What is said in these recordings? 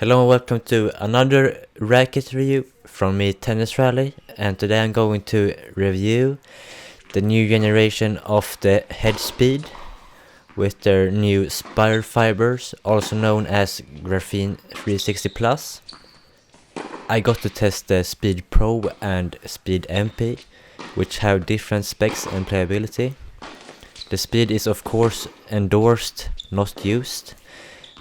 Hello and welcome to another racket review from me, Tennisrally, and today I'm going to review the new generation of the head speed with their new spiral fibers, also known as Graphene 360 Plus. I got to test the Speed Pro and Speed MP, which have different specs and playability. The Speed is of course endorsed, not used,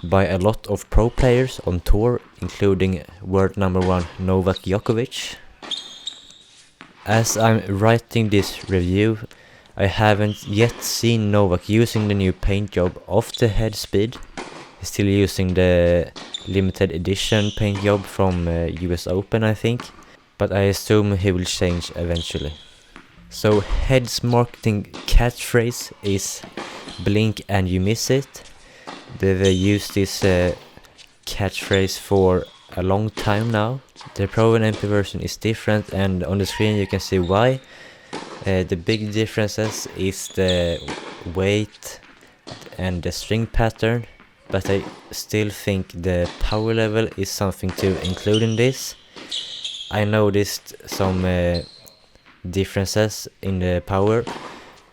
by a lot of pro players on tour, including world number 1 Novak Djokovic. As I'm writing this review, I haven't yet seen Novak using the new paint job of the head speed. He's still using the limited edition paint job from US Open, I think, but I assume he will change eventually. So Head's marketing catchphrase is "blink and you miss it." They've used this catchphrase for a long time now. The Pro and MP version is different, and on the screen you can see why. The big differences is the weight and the string pattern, but I still think the power level is something to include in this. I noticed some differences in the power.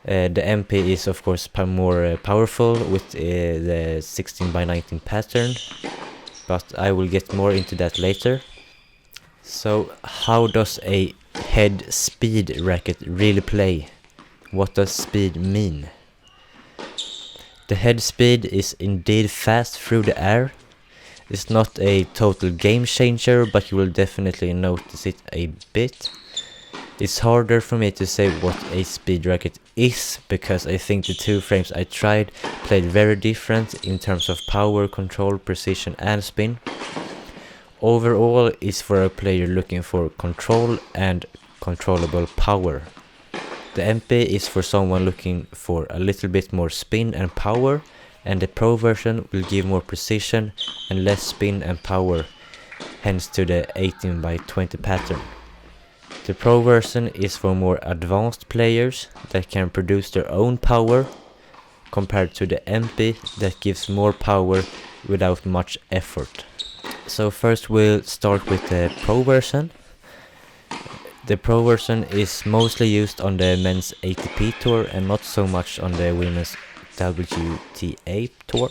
The MP is of course more powerful with the 16x19 pattern, but I will get more into that later. So how does a head speed racket really play? What does speed mean? The head speed is indeed fast through the air. It's not a total game changer, but you will definitely notice it a bit. It's harder for me to say what a speed racket is, because I think the two frames I tried played very different in terms of power, control, precision and spin. Overall, it's for a player looking for control and controllable power. The MP is for someone looking for a little bit more spin and power, and the Pro version will give more precision and less spin and power, hence to the 18x20 pattern. The Pro version is for more advanced players that can produce their own power, compared to the MP that gives more power without much effort. So first we'll start with the Pro version. The Pro version is mostly used on the men's ATP tour and not so much on the women's WTA tour.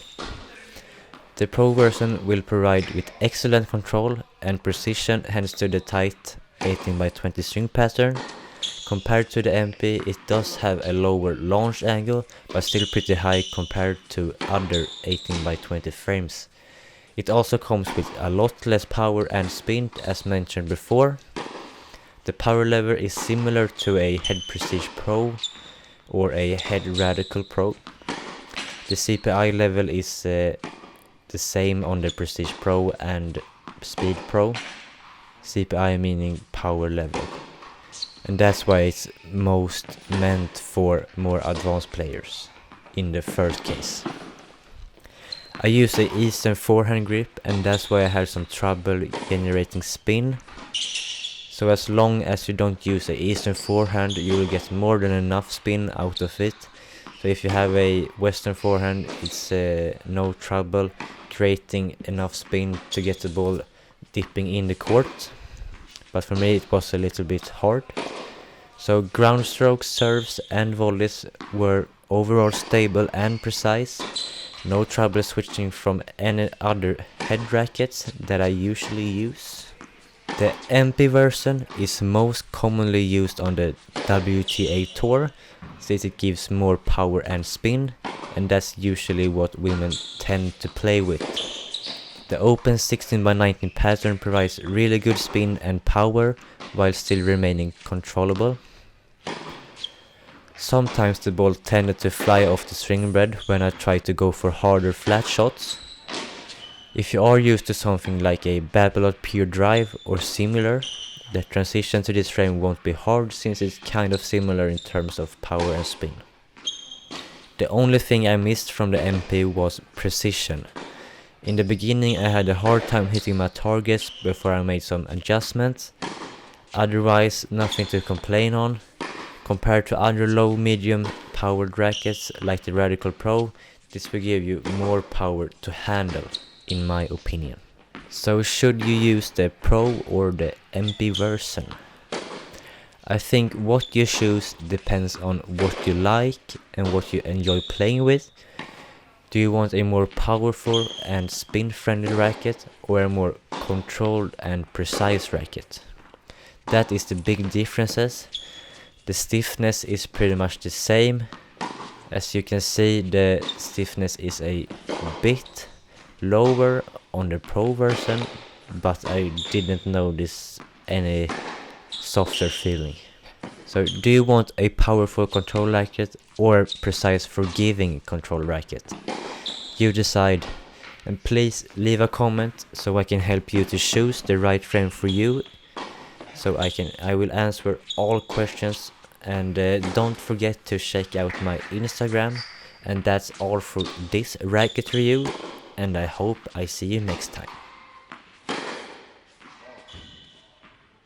The Pro version will provide with excellent control and precision, hence to the tight 18x20 string pattern. Compared to the MP, it does have a lower launch angle, but still pretty high compared to other 18x20 frames. It also comes with a lot less power and spin, as mentioned before. The power lever is similar to a Head Prestige Pro or a Head Radical Pro. The CPI level is the same on the Prestige Pro and Speed Pro. CPI meaning power level, and that's why it's most meant for more advanced players in the first case. I use a Eastern forehand grip, and that's why I had some trouble generating spin. So as long as you don't use a Eastern forehand, you will get more than enough spin out of it. So if you have a Western forehand, it's no trouble creating enough spin to get the ball dipping in the court, but for me it was a little bit hard. So ground strokes, serves and volleys were overall stable and precise. No trouble switching from any other head rackets that I usually use. The MP version is most commonly used on the WTA tour, since it gives more power and spin, and that's usually what women tend to play with. The open 16x19 pattern provides really good spin and power while still remaining controllable. Sometimes the ball tended to fly off the string bed when I tried to go for harder flat shots. If you are used to something like a Babylot Pure Drive or similar, the transition to this frame won't be hard, since it's kind of similar in terms of power and spin. The only thing I missed from the MP was precision. In the beginning I had a hard time hitting my targets before I made some adjustments. Otherwise, nothing to complain on. Compared to other low-medium powered rackets like the Radical Pro, this will give you more power to handle, in my opinion. So should you use the Pro or the MP version? I think what you choose depends on what you like and what you enjoy playing with. Do you want a more powerful and spin-friendly racket or a more controlled and precise racket? That is the big differences. The stiffness is pretty much the same. As you can see, the stiffness is a bit lower on the Pro version, but I didn't notice any softer feeling. So do you want a powerful control racket or a precise forgiving control racket? You decide, and please leave a comment so I can help you to choose the right frame for you. So I will answer all questions, and don't forget to check out my Instagram. And that's all for this racket review, and I hope I see you next time.